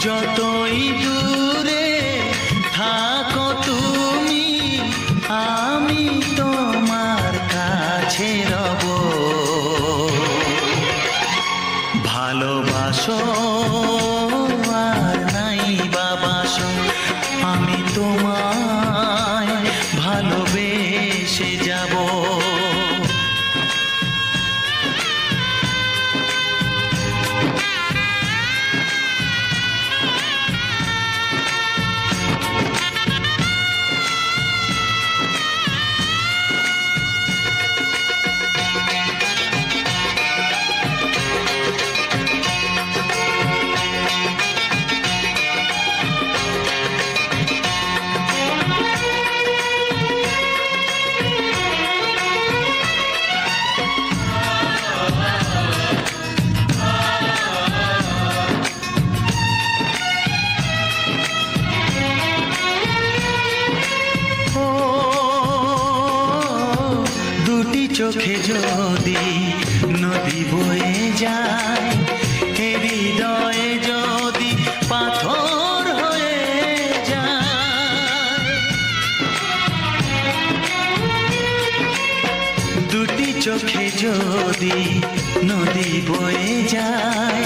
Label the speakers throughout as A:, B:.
A: যতই দূরে থাকো তুমি, আমি তোমার কাছে রব। ভালোবাসো আর নাই বাবাসো, আমি তোমায় ভালোবেসে যাব। চোখে যদি নদী বয়ে যায়, হৃদয়ে যদি পাথর হয়ে যায়, দুটি চোখে যদি নদী বয়ে যায়,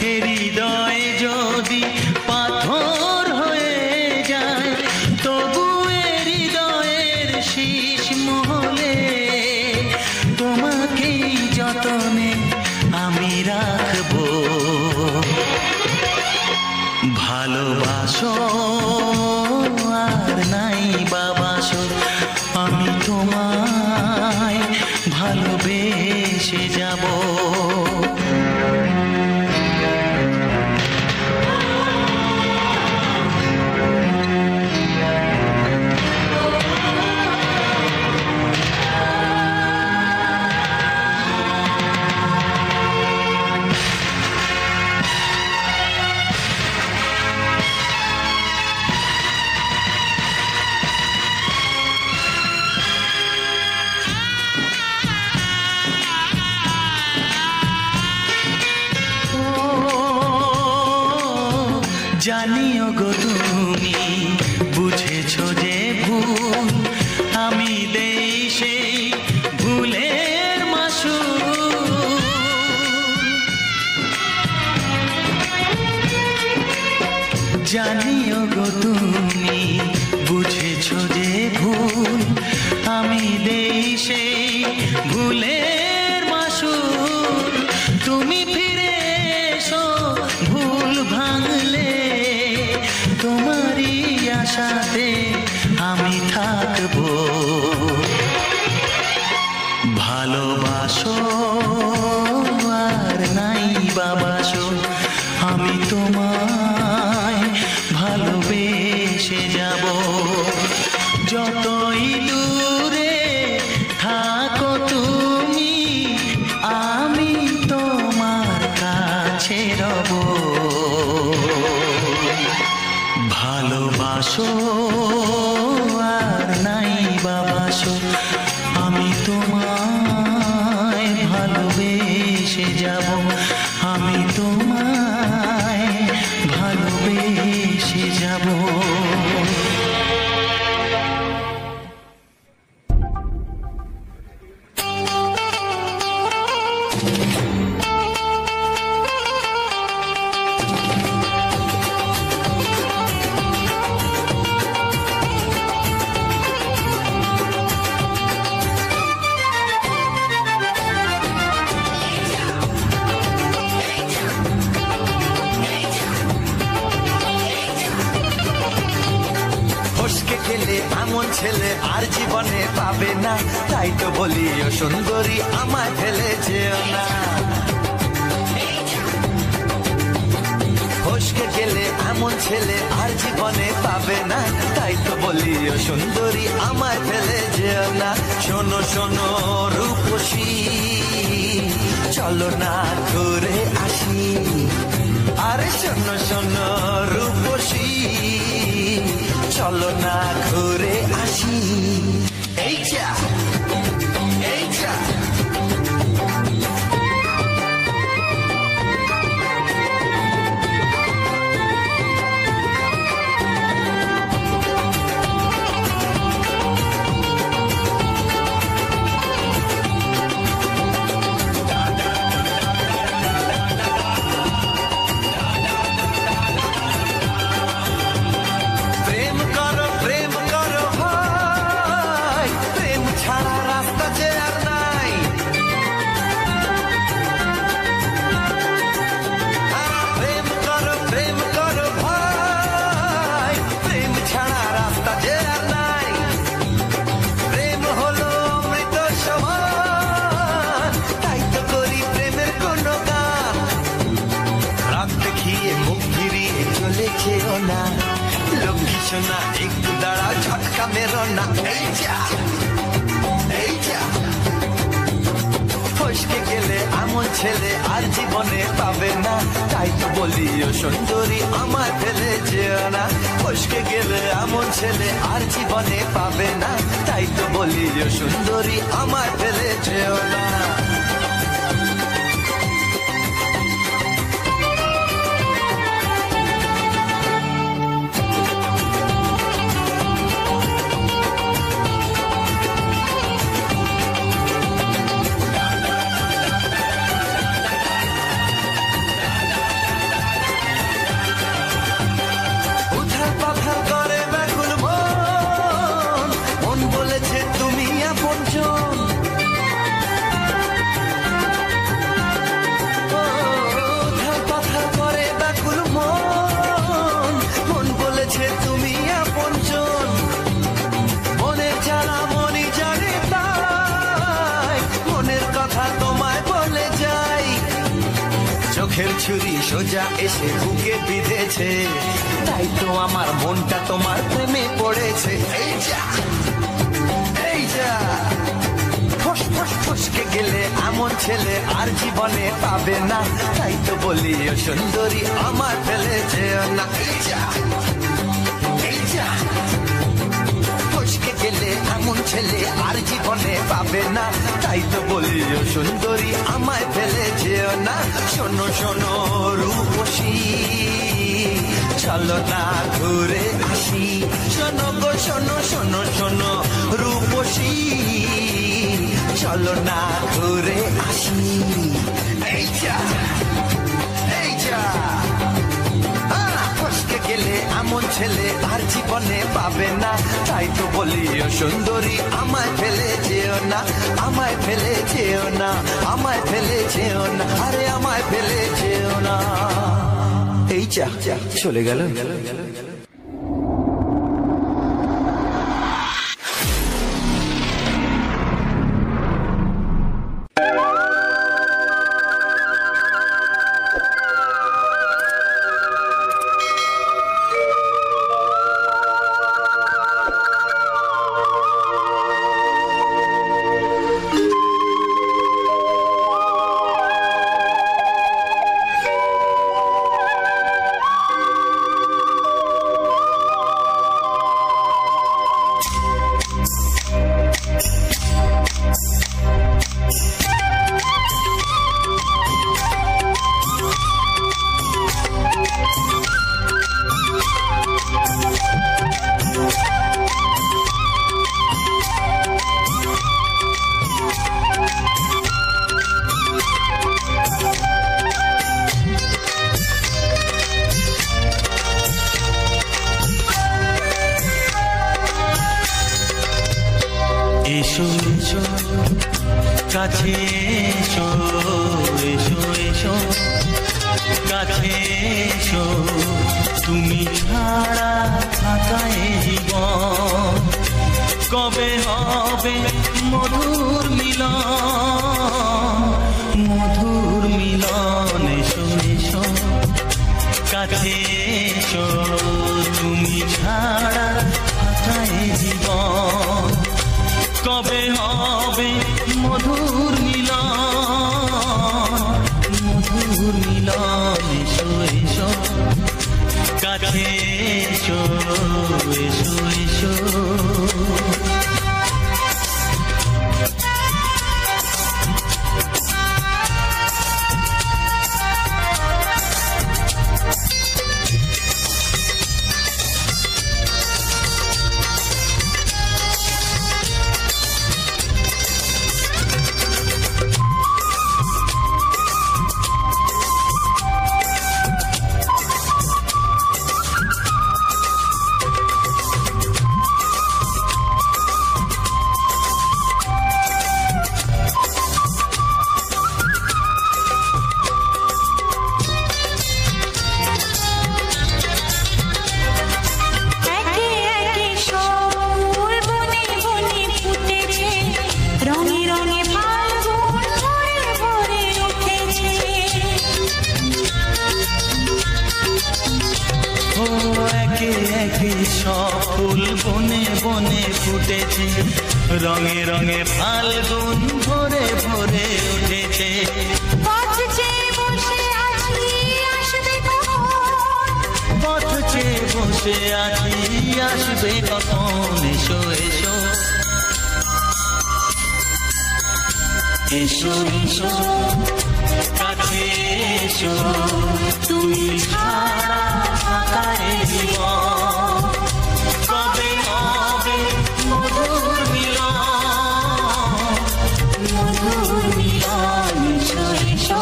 A: হৃদয়ে যদি পাথর হয়ে যায়, তবু হৃদয়ের শীষ মহলে তোমাকেই যতনে আমি রাখবো। ভালোবাসো আর নাই বাবাসো, আমি তোমায় ভালোবেসে যাব। জানিও গো তুমি বুঝেছো যে ভুল, আমি দেই সেই ভুলের মাসুল। জানিও গো তুমি বুঝেছো যে ভুল, আমি দেই সেই ভুলের মাসুল। তুমি ফিরে এসো ভুল ভাঙলে, তোমারই আশাতে আমি থাকবো। ভালোবাসো আর নাই বাবাসো, আমি তোমায় ভালোবেসে যাব। যতই দূরে থাকো তুমি, আমি তোমার কাছে রব। ভালোবাসো আর নাই বাবাসো, আমি তোমায় ভালোবেসে যাব। আমি তোমায় ভালোবেসে যাব। এমন ছেলে আর জীবনে পাবে না, তাই তো বলি ও সুন্দরী আমায় ফেলে যেও না। ফসকে গেলে এমন ছেলে আর জীবনে পাবে না, তাই তো বলি ও সুন্দরী আমায় ফেলে যেও না। শোনো শোনো রূপসী, চলো না ঘুরে আসি। আরে শোনো শোনো রূপসী, চলো না ঘুরে আসি। এই যা এই যা, দেখিয়ে মুখ ফিরিয়ে চলে যেও না, লক্ষ্মী সোনা একটু দাঁড়াও, ঝটকা মেরো না। এই যা এই যা, ফসকে গেলে এমন ছেলে আর জীবনে পাবে না, তাই তো বলি ও সুন্দরী আমায় ফেলে যেও না। ফসকে গেলে এমন ছেলে আর জীবনে পাবে না, তাই তো বলি ও সুন্দরী আমায় ফেলে যেও না। চোখের ছুরি সোজা এসে বুকে বিঁধেছে, তাই তো আমার মনটা তোমার প্রেমে পড়েছে। এই যা এই যা, ফস ফস ফসকে গেলে এমন ছেলে আর জীবনে পাবে না, তাই তো বলি ও সুন্দরী আমার ফেলে যেও না। এই যা এই যা, ফসকে গেলে এমন ছেলে আর জীবনে পাবে না, তাই তো বলি ও সুন্দরী আমায় ফেলে যেও না। শোনো শোনো রূপসী, চলো না ঘুরে আসি, শোনো গো শোনো শোনো শোনো রূপসী, চলো না ঘুরে আসি। এই যা এই যা, ফসকে গেলে এমন ছেলে আর জীবনে পাবে না, তাই তো বলি ও সুন্দরী আমায় ফেলে যেও না, আমায় ফেলে যেও না, আমায় ফেলে যেও না, আরে আমায় ফেলে যেও না। এই যা চলে গেল।
B: এসো এসো কাছে এসো, এসো এসো কাছে এসো, তুমি ছাড়া থাকা এ জীবন কবে হবে মধুর মিলন, মধুর মিলন। এসো এসো কাছে এসো, তুমি ছাড়া থাকা এ জীবন কবে হবে মধুর মিলন, মধুর মিলন। এসো এসো কাছে এসো, এসো এসো। থেকে সব ফুল বনে বনে ফুটেছে, রঙে রঙে ফাল্গুন ভরে ভরে উঠেছে।
C: পথ চেয়ে বসে আছি আসবে কখন,
B: পথ চেয়ে বসে আছি আসবে কখন, এসো এসো এসো এসো কাছে এসো, তুমি ছাড়া ফাঁকা এ জীবন, কবে হবে মধুর মিলন,
C: মধুর মিলন। এসো এসো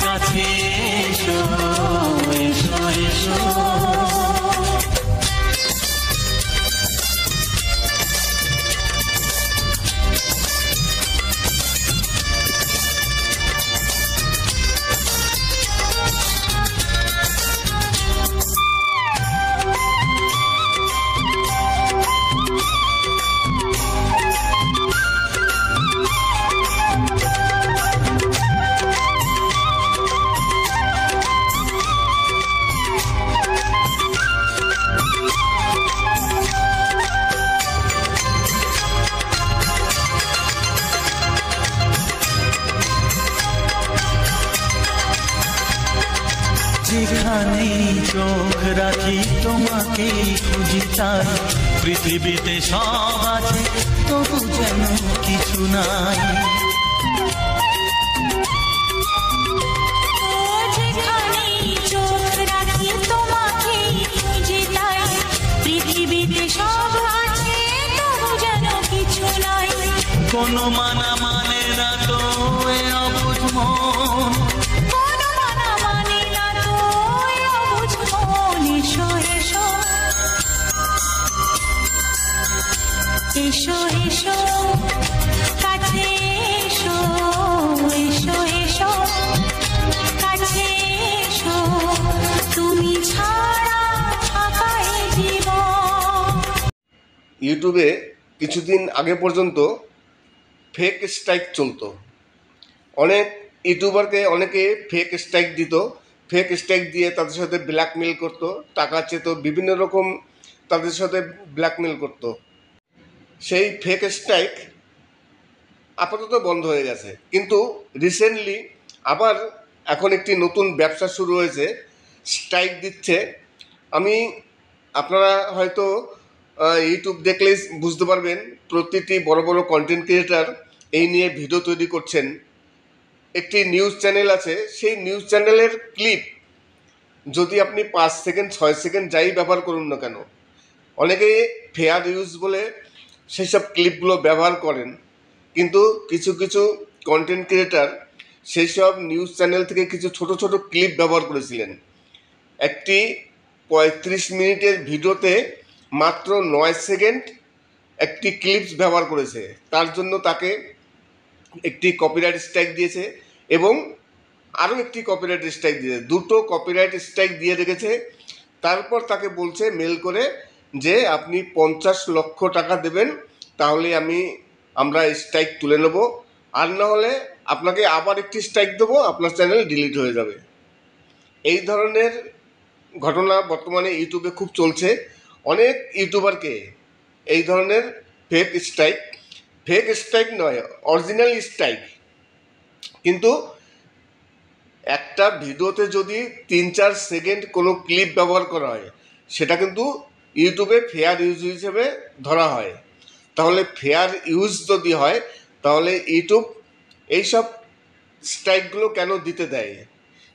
B: কাছে এসো এসো এসো। যেখানেই চোখ রাখি তোমাকেই খুঁজি তাই, পৃথিবীতে সব আছে তবু যেন কিছু নাই।
C: ও যেখানেই চোখ রাখি তোমাকেই খুঁজে তাই, পৃথিবীতে সব আছে তবু যেন কিছু নাই।
B: কোনো মানা মানে না তো এ অবুঝ মন,
C: কোনো মানা মানে না তো এ অবুঝ মন। এসো এসো এসো এসো কাছে এসো, এসো এসো কাছে এসো, তুমি ছাড়া ফাঁকা এ জীবন।
D: ইউটিউবে কিছুদিন আগে পর্যন্ত ফেক স্ট্রাইক চলতো। অনেক ইউটিউবারকে অনেকে ফেক স্ট্রাইক দিত, ফেক স্ট্রাইক দিয়ে তাদের সাথে ব্ল্যাকমেল করতো, টাকা চেত, বিভিন্ন রকম তাদের সাথে ব্ল্যাকমেল করতো। সেই ফেক স্ট্রাইক আপাতত বন্ধ হয়ে গেছে, কিন্তু রিসেন্টলি আবার এখন একটি নতুন ব্যবসা শুরু হয়েছে, স্ট্রাইক দিচ্ছে। আপনারা হয়তো ইউটিউব দেখলেই বুঝতে পারবেন, প্রতিটি বড় বড় কন্টেন্ট ক্রিয়েটার এই নিয়ে ভিডিও তৈরি করছেন। একটি নিউজ চ্যানেল আছে, সেই নিউজ চ্যানেলের ক্লিপ যদি আপনি 5 সেকেন্ড 6 সেকেন্ড যাই ব্যবহার করুন না কেন, অনেকে ফেয়ার ইউজ বলে সেই সব ক্লিপগুলো ব্যবহার করেন, কিন্তু কিছু কিছু কন্টেন্ট ক্রিয়েটার সেই সব নিউজ চ্যানেল থেকে কিছু ছোট ছোট ক্লিপ ব্যবহার করেছিলেন। একটি 35 মিনিটের ভিডিওতে মাত্র 9 সেকেন্ড একটি ক্লিপস ব্যবহার করেছে, তার জন্য তাকে একটি কপিরাইট স্ট্রাইক দিয়েছে এবং আরও একটি কপিরাইট স্ট্রাইক দিয়েছে, দুটো কপিরাইট স্ট্রাইক দিয়ে রেখেছে। তারপর তাকে বলছে মেল করে যে আপনি 50 লক্ষ টাকা দেবেন, তাহলে আমরা স্ট্রাইক তুলে নেব, আর না হলে আপনাকে আবার একটি স্ট্রাইক দেবো, আপনার চ্যানেল ডিলিট হয়ে যাবে। এই ধরনের ঘটনা বর্তমানে ইউটিউবে খুব চলছে। অনেক ইউটিউবারকে এই ধরনের ফেক স্ট্রাইক নয়, অরিজিনাল স্ট্রাইক, কিন্তু একটা ভিডিওতে যদি 3-4 সেকেন্ড কোনো ক্লিপ ব্যবহার করা হয়, সেটা কিন্তু ইউটিউবে ফেয়ার ইউজ হিসেবে ধরা হয়। তাহলে ফেয়ার ইউজ যদি হয়, তাহলে ইউটিউব এইসব স্ট্রাইকগুলো কেন দিতে দেয়?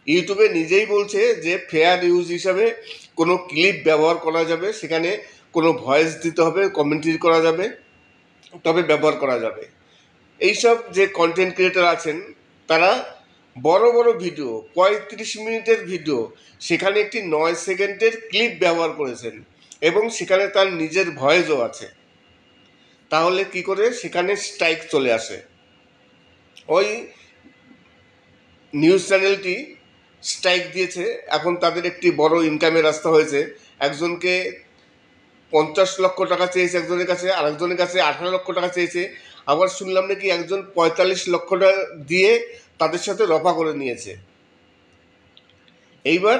D: ইউটিউবে নিজেই বলছে যে ফেয়ার ইউজ হিসাবে কোনো ক্লিপ ব্যবহার করা যাবে, সেখানে কোনো ভয়েস দিতে হবে, কমেন্ট্রি করা যাবে, তবে ব্যবহার করা যাবে। এইসব যে কন্টেন্ট ক্রিয়েটার আছেন, তারা বড় বড় ভিডিও 35 মিনিটের ভিডিও, সেখানে একটি 9 সেকেন্ডের ক্লিপ ব্যবহার করেছেন এবং সেখানে তার নিজের ভয়েসও আছে। তাহলে কি করে সেখানে স্ট্রাইক চলে আসে? ওই নিউজ চ্যানেলটি স্ট্রাইক দিয়েছে, এখন তাদের একটি বড় ইনকামের রাস্তা হয়েছে। একজনকে 50 লক্ষ টাকা চেয়েছে একজনের কাছে, আরেকজনের কাছে 18 লক্ষ টাকা চেয়েছে, আবার শুনলাম নাকি একজন 45 লক্ষ টাকা দিয়ে তাদের সাথে রফা করে নিয়েছে। এইবার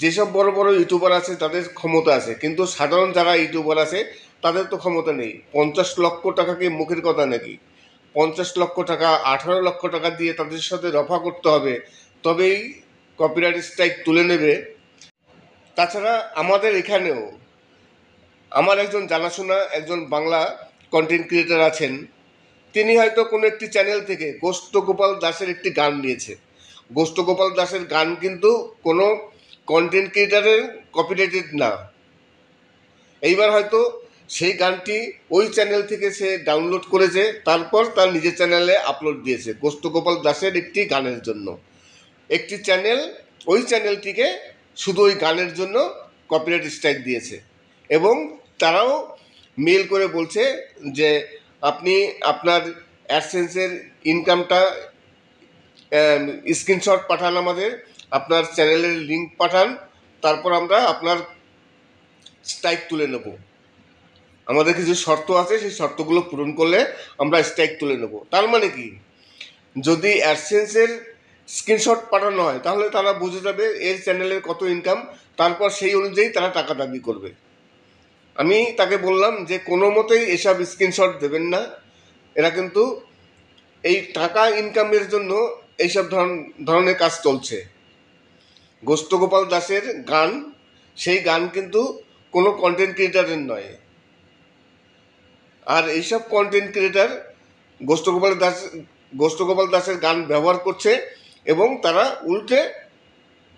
D: যেসব বড় বড় ইউটিউবার আছে তাদের ক্ষমতা আছে, কিন্তু সাধারণ যারা ইউটিউবার আছে তাদের তো ক্ষমতা নেই। 50 লক্ষ টাকা কি মুখের কথা নাকি? 50 লক্ষ টাকা, 18 লক্ষ টাকা দিয়ে তাদের সাথে রফা করতে হবে, তবেই কপিরাইট স্ট্রাইক তুলে নেবে। তাছাড়া আমাদের এখানেও আমার একজন জানাশোনা একজন বাংলা কন্টেন্ট ক্রিয়েটার আছেন, তিনি হয়তো কোনো একটি চ্যানেল থেকে গোষ্ঠ গোপাল দাসের একটি গান নিয়েছে। গোষ্ঠ গোপাল দাসের গান কিন্তু কোনো কন্টেন্ট ক্রিয়েটারের কপিরাইটেড না। এইবার হয়তো সেই গানটি ওই চ্যানেল থেকে সে ডাউনলোড করেছে, তারপর তার নিজের চ্যানেলে আপলোড দিয়েছে গোষ্ঠ গোপাল দাসের একটি গানের জন্য। একটি চ্যানেল ওই চ্যানেলটিকে শুধু ওই গানের জন্য কপিরাইট স্ট্রাইক দিয়েছে, এবং তারাও মেল করে বলছে যে আপনি আপনার অ্যাডসেন্সের ইনকামটা স্ক্রিনশট পাঠান, আমাদের আপনার চ্যানেলের লিঙ্ক পাঠান, তারপর আমরা আপনার স্ট্রাইক তুলে নেব। আমাদের কিছু শর্ত আছে, সেই শর্তগুলো পূরণ করলে আমরা স্ট্রাইক তুলে নেব। তার মানে কি, যদি অ্যাডসেন্সের স্ক্রিনশট পাঠানো হয় তাহলে তারা বুঝে যাবে এর চ্যানেলের কত ইনকাম, তারপর সেই অনুযায়ী তারা টাকা দাবি করবে। আমি তাকে বললাম যে কোনো মতেই এসব স্ক্রিনশট দেবেন না, এরা কিন্তু এই টাকা ইনকামের জন্য এইসব ধরনের কাজ চলছে। গোষ্ঠ গোপাল দাসের গান, সেই গান কিন্তু কোনো কন্টেন্ট ক্রিয়েটারের নয়। আর এইসব কন্টেন্ট ক্রিয়েটার গোষ্ঠ গোপাল দাসের গান ব্যবহার করছে, এবং তারা উল্টে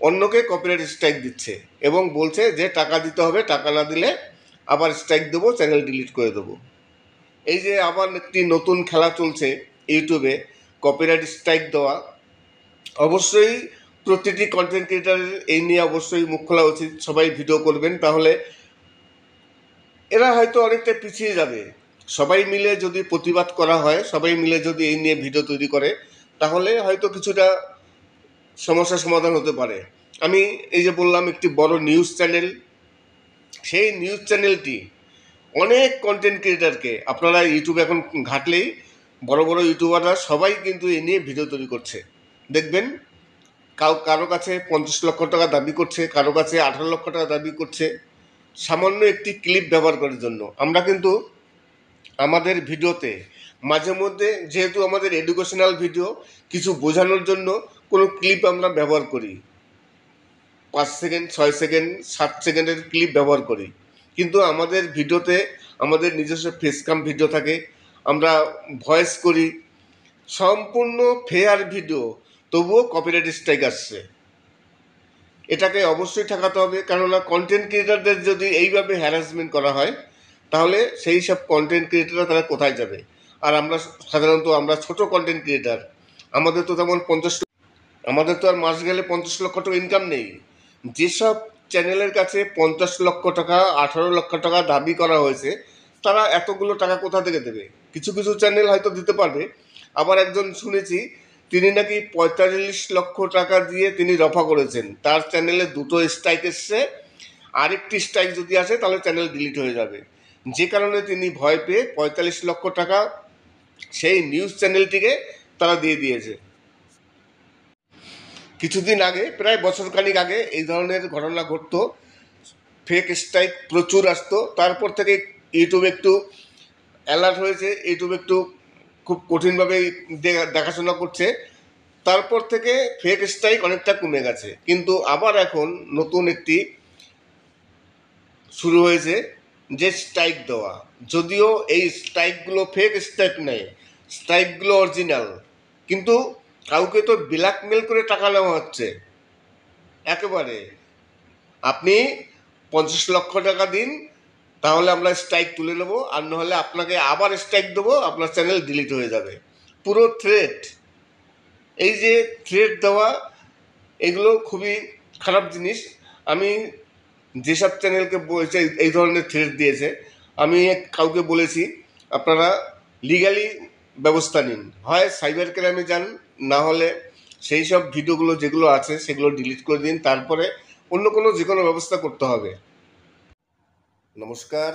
D: অন্যকে কপিরাইট স্ট্রাইক দিচ্ছে এবং বলছে যে টাকা দিতে হবে, টাকা না দিলে আবার স্ট্রাইক দেবো, চ্যানেল ডিলিট করে দেবো। এই যে আবার একটি নতুন খেলা চলছে ইউটিউবে, কপিরাইট স্ট্রাইক দেওয়া। অবশ্যই প্রতিটি কন্টেন্ট ক্রিয়েটারের এই নিয়ে অবশ্যই মুখ খোলা উচিত, সবাই ভিডিও করবেন, তাহলে এরা হয়তো অনেকটা পিছিয়ে যাবে। সবাই মিলে যদি প্রতিবাদ করা হয়, সবাই মিলে যদি এই নিয়ে ভিডিও তৈরি করে, তাহলে হয়তো কিছুটা সমস্যার সমাধান হতে পারে। আমি এই যে বললাম একটি বড় নিউজ চ্যানেল, সেই নিউজ চ্যানেলটি অনেক কন্টেন্ট ক্রিয়েটারকে, আপনারা ইউটিউবে এখন ঘাটলেই বড় বড় ইউটিউবাররা সবাই কিন্তু এই নিয়ে ভিডিও তৈরি করছে। দেখবেন কারো কাছে 50 লক্ষ টাকা দাবি করছে, কারো কাছে 18 লক্ষ টাকা দাবি করছে সামান্য একটি ক্লিপ ব্যবহার করার জন্য। আমরা কিন্তু আমাদের ভিডিওতে মাঝে মধ্যে, যেহেতু আমাদের এডুকেশনাল ভিডিও, কিছু বোঝানোর জন্য কোনো ক্লিপ আমরা ব্যবহার করি, 5 সেকেন্ড, 6 সেকেন্ড, 7 সেকেন্ডের ক্লিপ ব্যবহার করি। কিন্তু আমাদের ভিডিওতে আমাদের নিজস্ব ফেসকাম ভিডিও থাকে, আমরা ভয়েস করি, সম্পূর্ণ ফেয়ার ভিডিও, তবুও কপিরাইট স্ট্রাইক আসছে। এটাকে অবশ্যই ঠেকাতে হবে, কেননা কন্টেন্ট ক্রিয়েটারদের যদি এইভাবে হ্যারাসমেন্ট করা হয় তাহলে সেই সব কন্টেন্ট ক্রিয়েটাররা তারা কোথায় যাবে? আর আমরা সাধারণত আমরা ছোট কন্টেন্ট ক্রিয়েটার, আমাদের তো তেমন আমাদের তো আর মাস গেলে 50 লক্ষ টাকা ইনকাম নেই। যেসব চ্যানেলের কাছে 50 লক্ষ টাকা, 18 লক্ষ টাকা দাবি করা হয়েছে, তারা এতগুলো টাকা কোথা থেকে দেবে? কিছু কিছু চ্যানেল হয়তো দিতে পারবে। আবার একজন শুনেছি তিনি নাকি 45 লক্ষ টাকা দিয়ে তিনি রফা করেছেন, তার চ্যানেলে 2টো স্ট্রাইক এসছে, আরেকটি স্ট্রাইক যদি আসে তাহলে চ্যানেল ডিলিট হয়ে যাবে। যে কারণে তিনি ভয় পেয়ে 45 লক্ষ টাকা সেই নিউজ চ্যানেলটিকে তারা দিয়ে দিয়েছে। কিছুদিন আগে, প্রায় বছরখানিক আগে এই ধরনের ঘটনা ঘটতো, ফেক স্ট্রাইক প্রচুর আসতো। তারপর থেকে ইউটিউব একটু অ্যালার্ট হয়েছে, ইউটিউব একটু খুব কঠিনভাবে দেখাশোনা করছে। তারপর থেকে ফেক স্ট্রাইক অনেকটা কমে গেছে, কিন্তু আবার এখন নতুন একটি শুরু হয়েছে যে স্ট্রাইক দেওয়া। যদিও এই স্ট্রাইকগুলো ফেক স্ট্রাইক নেই, স্ট্রাইকগুলো অরিজিনাল, কিন্তু কাউকে তো ব্ল্যাকমেল করে টাকা নেওয়া হচ্ছে। একেবারে আপনি 50 লক্ষ টাকা দিন, তাহলে আমরা স্ট্রাইক তুলে নেবো, আর নাহলে আপনাকে আবার স্ট্রাইক দেবো, আপনার চ্যানেল ডিলিট হয়ে যাবে। পুরো থ্রেট। এই যে থ্রেট দেওয়া, এগুলো খুবই খারাপ জিনিস। আমি যেসব চ্যানেলকে বলছে এই ধরনের থ্রেট দিয়েছে, আমি কাউকে বলেছি আপনারা লিগ্যালি ব্যবস্থা নিন, হয় সাইবার ক্রাইমে যান, না হলে সেই সব ভিডিওগুলো যেগুলো আছে সেগুলো ডিলিট করে দিন, তারপরে অন্য কোনো যে কোনো ব্যবস্থা করতে হবে। নমস্কার,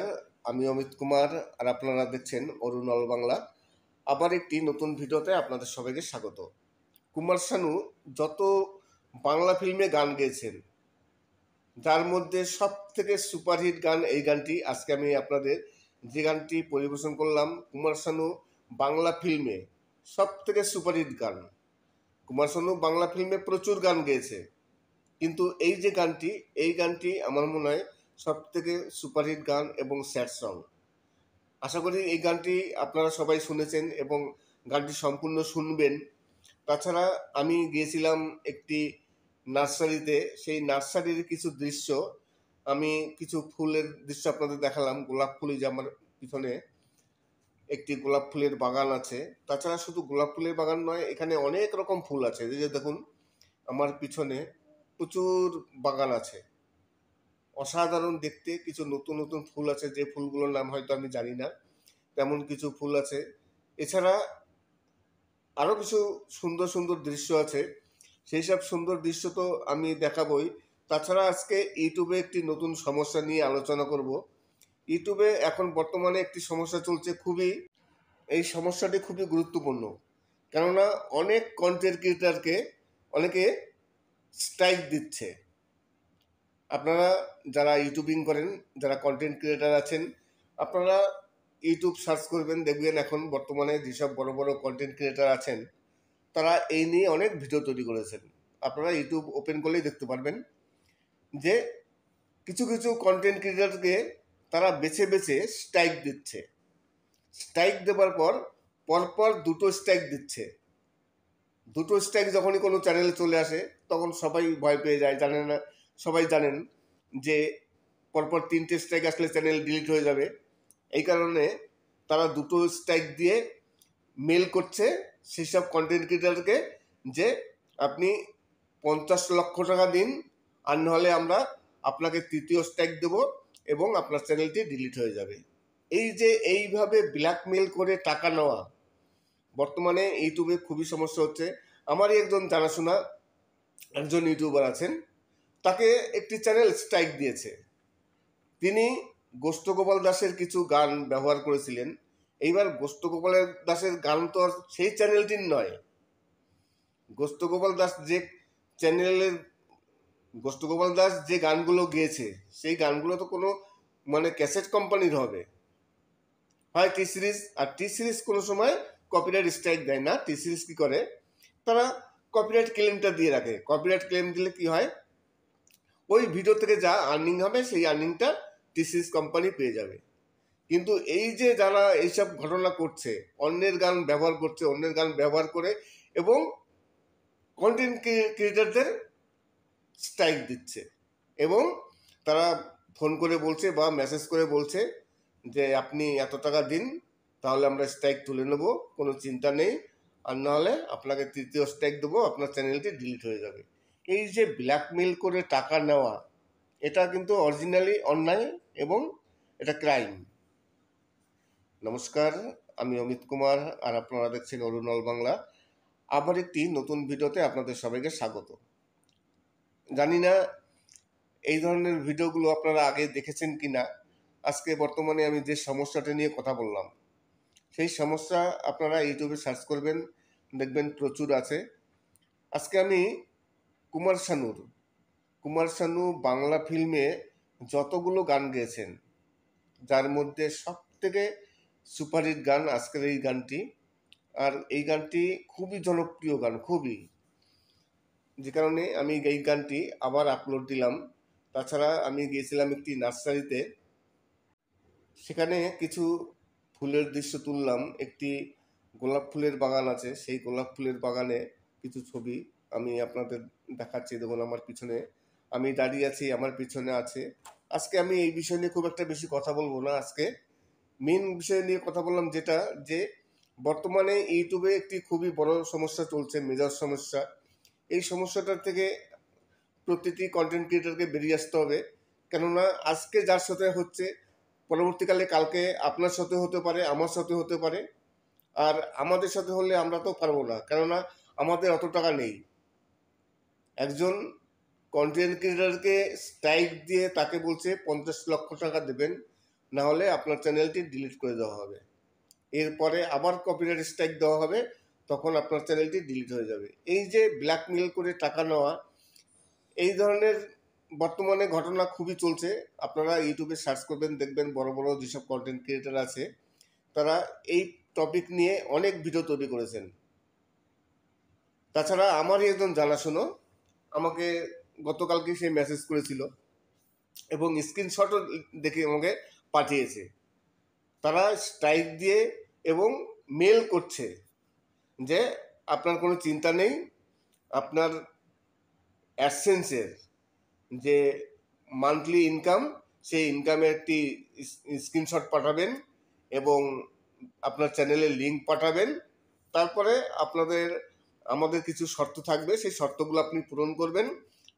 D: আমি অমিত কুমার, আর আপনারা দেখছেন অরুণ অল বাংলা। আবার একটি নতুন ভিডিওতে আপনাদের সবাইকে স্বাগত। কুমার শানু যত বাংলা ফিল্মে গান গেয়েছেন, যার মধ্যে সব থেকে সুপারহিট গান এই গানটি। আজকে আমি আপনাদের যে গানটি পরিবেশন করলাম, কুমার শানু বাংলা ফিল্মে সব থেকে সুপারহিট গান। কুমার শানু বাংলা ফিল্মে প্রচুর গান গেয়েছে, কিন্তু এই যে গানটি, এই গানটি আমার মনে হয় সব থেকে সুপারহিট গান এবং স্যাড সং। আশা করি এই গানটি আপনারা সবাই শুনেছেন এবং গানটি সম্পূর্ণ শুনবেন। তাছাড়া আমি গিয়েছিলাম একটি নার্সারিতে, সেই নার্সারির কিছু দৃশ্য, আমি কিছু ফুলের দৃশ্য আপনাদের দেখালাম। গোলাপ ফুল, যে আমার পিছনে একটি গোলাপ ফুলের বাগান আছে। তাছাড়া শুধু গোলাপ ফুলের বাগান নয়, এখানে অনেক রকম ফুল আছে। এই যে দেখুন আমার পিছনে প্রচুর বাগান আছে, অসাধারণ দেখতে। কিছু নতুন নতুন ফুল আছে, যে ফুলগুলোর নাম হয়তো আমি জানি না, তেমন কিছু ফুল আছে। এছাড়া আরও কিছু সুন্দর সুন্দর দৃশ্য আছে, সেই সব সুন্দর দৃশ্য তো আমি দেখাবই। তাছাড়া আজকে ইউটিউবে একটি নতুন সমস্যা নিয়ে আলোচনা করব। ইউটিউবে এখন বর্তমানে একটি সমস্যা চলছে, এই সমস্যাটি খুবই গুরুত্বপূর্ণ। কেননা অনেক কন্টেন্ট ক্রিয়েটারকে অনেকে স্ট্রাইক দিচ্ছে। আপনারা যারা ইউটিউবিং করেন, যারা কন্টেন্ট ক্রিয়েটার আছেন, আপনারা ইউটিউব সার্চ করবেন, দেখবেন এখন বর্তমানে যেসব বড় বড় কন্টেন্ট ক্রিয়েটার আছেন তারা এই নিয়ে অনেক ভিডিও তৈরি করেছেন। আপনারা ইউটিউব ওপেন করলেই দেখতে পারবেন যে কিছু কিছু কন্টেন্ট ক্রিয়েটারকে তারা বেছে বেছে স্ট্রাইক দিচ্ছে। স্ট্রাইক দেওয়ার পর পরপর দুটো স্ট্রাইক দিচ্ছে। দুটো স্ট্রাইক যখনই কোনো চ্যানেলে চলে আসে তখন সবাই ভয় পেয়ে যায়। জানেন না, সবাই জানেন যে পরপর 3টে স্ট্রাইক আসলে চ্যানেল ডিলিট হয়ে যাবে। এই কারণে তারা দুটো স্ট্রাইক দিয়ে মেল করছে সেসব কন্টেন্ট ক্রিয়েটারকে যে আপনি 50 লক্ষ টাকা দিন, আর নাহলে আমরা আপনাকে 3য় স্ট্রাইক দেব এবং আপনার চ্যানেলটি ডিলিট হয়ে যাবে। এই যে এইভাবে ব্ল্যাকমেল করে টাকা নেওয়া বর্তমানে ইউটিউবে খুবই সমস্যা হচ্ছে। আমারই একজন জানাশোনা একজন ইউটিউবার আছেন, তাকে একটি চ্যানেল স্ট্রাইক দিয়েছে। তিনি গোষ্ঠগোপাল দাসের কিছু গান ব্যবহার করেছিলেন। এইবার গোষ্ঠগোপাল দাসের গান তো আর সেই চ্যানেলটির নয়। গোষ্ঠগোপাল দাস যে গানগুলো গেয়েছে সেই গানগুলো তো কোনো ক্যাসেট কোম্পানির হবে, হয় টি সিরিজ। আর টি সিরিজ কোনো সময় কপিরাইট স্ট্রাইক দেয় না। টি সিরিজ কী করে, তারা কপিরাইট ক্লেমটা দিয়ে রাখে। কপিরাইট ক্লেম দিলে কি হয়, ওই ভিডিও থেকে যা আর্নিং হবে সেই আর্নিংটা টি সিরিজ কোম্পানি পেয়ে যাবে। কিন্তু এই যে যারা এইসব ঘটনা করছে, অন্যের গান ব্যবহার করে এবং কন্টেন্ট ক্রিয়েটারদের স্ট্রাইক দিচ্ছে, এবং তারা ফোন করে বলছে বা মেসেজ করে বলছে যে আপনি এত টাকা দিন, তাহলে আমরা স্ট্রাইক তুলে নেব, কোনো চিন্তা নেই, আর নাহলে আপনাকে 3য় স্ট্রাইক দেবো, আপনার চ্যানেলটি ডিলিট হয়ে যাবে। এই যে ব্ল্যাকমেল করে টাকা নেওয়া, এটা কিন্তু অরিজিনালি অন্যায় এবং এটা ক্রাইম। নমস্কার, আমি অমিত কুমার, আর আপনারা দেখছেন অরুণল বাংলা। আবার একটি নতুন ভিডিওতে আপনাদের সবাইকে স্বাগত। জানি না এই ধরনের ভিডিওগুলো আপনারা আগে দেখেছেন কি না। আজকে বর্তমানে আমি যে সমস্যাটা নিয়ে কথা বললাম, সেই সমস্যা আপনারা ইউটিউবে সার্চ করবেন, দেখবেন প্রচুর আছে। আজকে আমি কুমার শানু বাংলা ফিল্মে যতগুলো গান গেয়েছেন, যার মধ্যে সব থেকে সুপারহিট গান আজকের এই গানটি। আর এই গানটি খুবই জনপ্রিয় গান, যে কারণে আমি এই গানটি আবার আপলোড দিলাম। তাছাড়া আমি গিয়েছিলাম একটি নার্সারিতে, সেখানে কিছু ফুলের দৃশ্য তুললাম। একটি গোলাপ ফুলের বাগান আছে, সেই গোলাপ ফুলের বাগানে কিছু ছবি আমি আপনাদের দেখাচ্ছি। দেখুন আমার পিছনে আমি দাঁড়িয়ে আছি, আমার পিছনে আছে। আজকে আমি এই বিষয় নিয়ে খুব একটা বেশি কথা বলবো না। আজকে মেন বিষয় নিয়ে কথা বললাম, যেটা যে বর্তমানে ইউটিউবে একটি খুবই বড় সমস্যা চলছে, মেজর সমস্যা। এই সমস্যাটার থেকে প্রতিটি কন্টেন্ট ক্রিয়েটারকে বেরিয়ে আসতে হবে। কেননা আজকে যার সাথে হচ্ছে, পরবর্তীকালে কালকে আপনার সাথে হতে পারে, আমার সাথে হতে পারে। আর আমাদের সাথে হলে আমরা তো পারবো না, কেননা আমাদের অত টাকা নেই। একজন কন্টেন্ট ক্রিয়েটারকে স্ট্রাইক দিয়ে তাকে বলছে 50 লক্ষ টাকা দেবেন, না হলে আপনার চ্যানেলটি ডিলিট করে দেওয়া হবে। এরপরে আবার কপিরাইট স্ট্রাইক দেওয়া হবে, তখন আপনার চ্যানেলটি ডিলিট হয়ে যাবে। এই যে ব্ল্যাকমেল করে টাকা নেওয়া, এই ধরনের বর্তমানে ঘটনা খুবই চলছে। আপনারা ইউটিউবে সার্চ করবেন, দেখবেন বড় বড় যেসব কন্টেন্ট ক্রিয়েটার আছে তারা এই টপিক নিয়ে অনেক ভিডিও তৈরি করেছেন। তাছাড়া আমারই একজন জানাশুনো আমাকে গতকালকে সে মেসেজ করেছিল এবং স্ক্রিনশটও দেখে আমাকে পাঠিয়েছে। তারা স্ট্রাইক দিয়ে এবং মেল করছে যে আপনার কোনো চিন্তা নেই, আপনার অ্যাডসেন্সের যে মান্থলি ইনকাম সেই ইনকামের একটি স্ক্রিনশট পাঠাবেন এবং আপনার চ্যানেলের লিঙ্ক পাঠাবেন। তারপরে আমাদের কিছু শর্ত থাকবে, সেই শর্তগুলো আপনি পূরণ করবেন,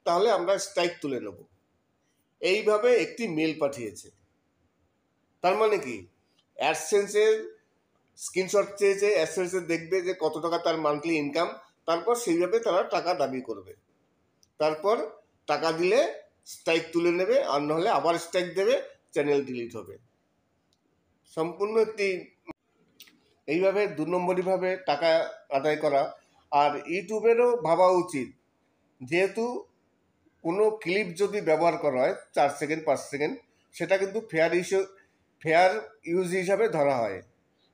D: তাহলে আমরা স্ট্রাইক তুলে নেব। এইভাবে একটি মেল পাঠিয়েছে। তার মানে কি, অ্যাডসেন্সের স্ক্রিনশট চেয়েছে, অ্যাডসেন্সে দেখবে যে কত টাকা তার মান্থলি ইনকাম, তারপর সেইভাবে তারা টাকা দাবি করবে। তারপর টাকা দিলে স্ট্রাইক তুলে নেবে, আর নাহলে আবার স্ট্রাইক দেবে, চ্যানেল ডিলিট হবে। সম্পূর্ণ একটি এইভাবে 2 নম্বরইভাবে টাকা আদায় করা। আর ইউটিউবেরও ভাবা উচিত, যেহেতু কোনো ক্লিপ যদি ব্যবহার করা হয় 4 সেকেন্ড 5 সেকেন্ড, সেটা কিন্তু ফেয়ার ইউজ হিসাবে ধরা হয়।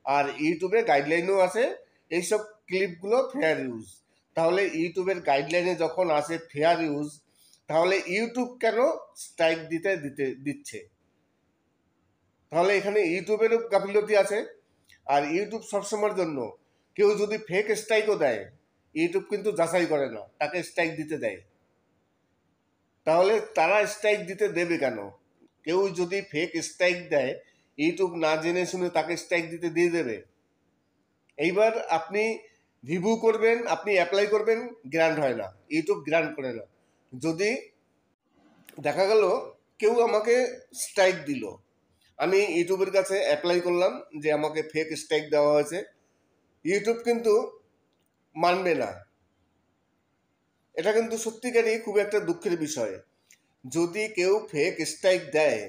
D: আর ইউটিউবে গাইডলাইনও আছে এইসব ক্লিপগুলো ফেয়ার ইউজ। তাহলে ইউটিউবের গাইডলাইনে যখন আসে ফেয়ার ইউজ, তাহলে ইউটিউব কেন স্ট্রাইক দিচ্ছে? তাহলে এখানে ইউটিউবেরও গাফিলতি আছে। আর ইউটিউব সবসময়ের জন্য কেউ যদি ফেক স্ট্রাইকও দেয়, ইউটিউব কিন্তু যাচাই করে না, তাকে স্ট্রাইক দিতে দেয়। তাহলে তারা স্ট্রাইক দিতে দেবে কেন? কেউ যদি ফেক স্ট্রাইক দেয়, ইউটিউব না জেনে শুনে তাকে স্ট্রাইক দিতে দিয়ে দেবে? এইবার আপনি রিভিউ করবেন, আপনি অ্যাপ্লাই করবেন, গ্রান্ট হয় না, ইউটিউব গ্রান্ট করে না। যদি দেখা গেল কেউ আমাকে স্ট্রাইক দিল, আমি ইউটিউবের কাছে অ্যাপ্লাই করলাম যে আমাকে ফেক স্ট্রাইক দেওয়া হয়েছে, ইউটিউব কিন্তু মানবে না। এটা কিন্তু সত্যিকারই খুব একটা দুঃখের বিষয়। যদি কেউ ফেক স্ট্রাইক দেয়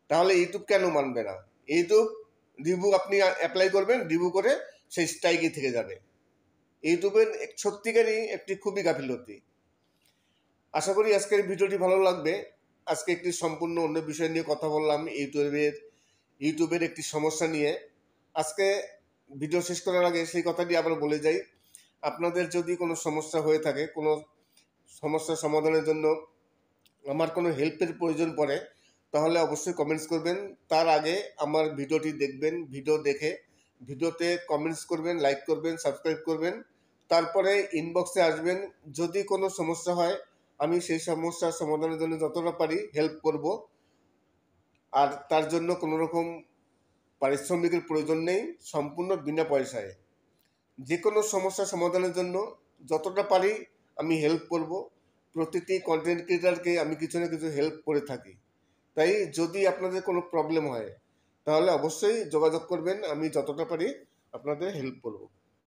D: তাহলে ইউটিউব কেন মানবে না? ইউটিউব রিভিউ আপনি অ্যাপ্লাই করবেন, রিভিউ করে সেই স্ট্রাইকই থেকে যাবে। ইউটিউবের সত্যিকারই একটি খুবই গাফিলতি। আশা করি আজকের ভিডিওটি ভালো লাগবে। আজকে একটি সম্পূর্ণ অন্য বিষয় নিয়ে কথা বললাম, ইউটিউবের একটি সমস্যা নিয়ে। আজকে ভিডিও শেষ করার আগে সেই কথাটি আবার বলে যাই, আপনাদের যদি কোনো সমস্যা হয়ে থাকে, কোনো সমস্যা সমাধানের জন্য আমার কোনো হেল্পের প্রয়োজন পড়ে, তাহলে অবশ্যই কমেন্টস করবেন। তার আগে আমার ভিডিওটি দেখবেন, ভিডিও দেখে ভিডিওতে কমেন্টস করবেন, লাইক করবেন, সাবস্ক্রাইব করবেন। তারপরে ইনবক্সে আসবেন, যদি কোনো সমস্যা হয় আমি সেই সমস্যার সমাধানের জন্য যতটা পারি হেল্প করব। আর তার জন্য কোনো রকম পারিশ্রমিকের প্রয়োজন নেই, সম্পূর্ণ বিনা পয়সায়। যে কোনো সমস্যা সমাধানের জন্য যতটা পারি আমি হেল্প করব। প্রতিটি কন্টেন্ট ক্রিয়েটারকে আমি কিছু না কিছু হেল্প করে থাকি। তাই যদি আপনাদের কোনো প্রবলেম হয় তাহলে অবশ্যই যোগাযোগ করবেন, আমি যতটা পারি আপনাদের হেল্প করব।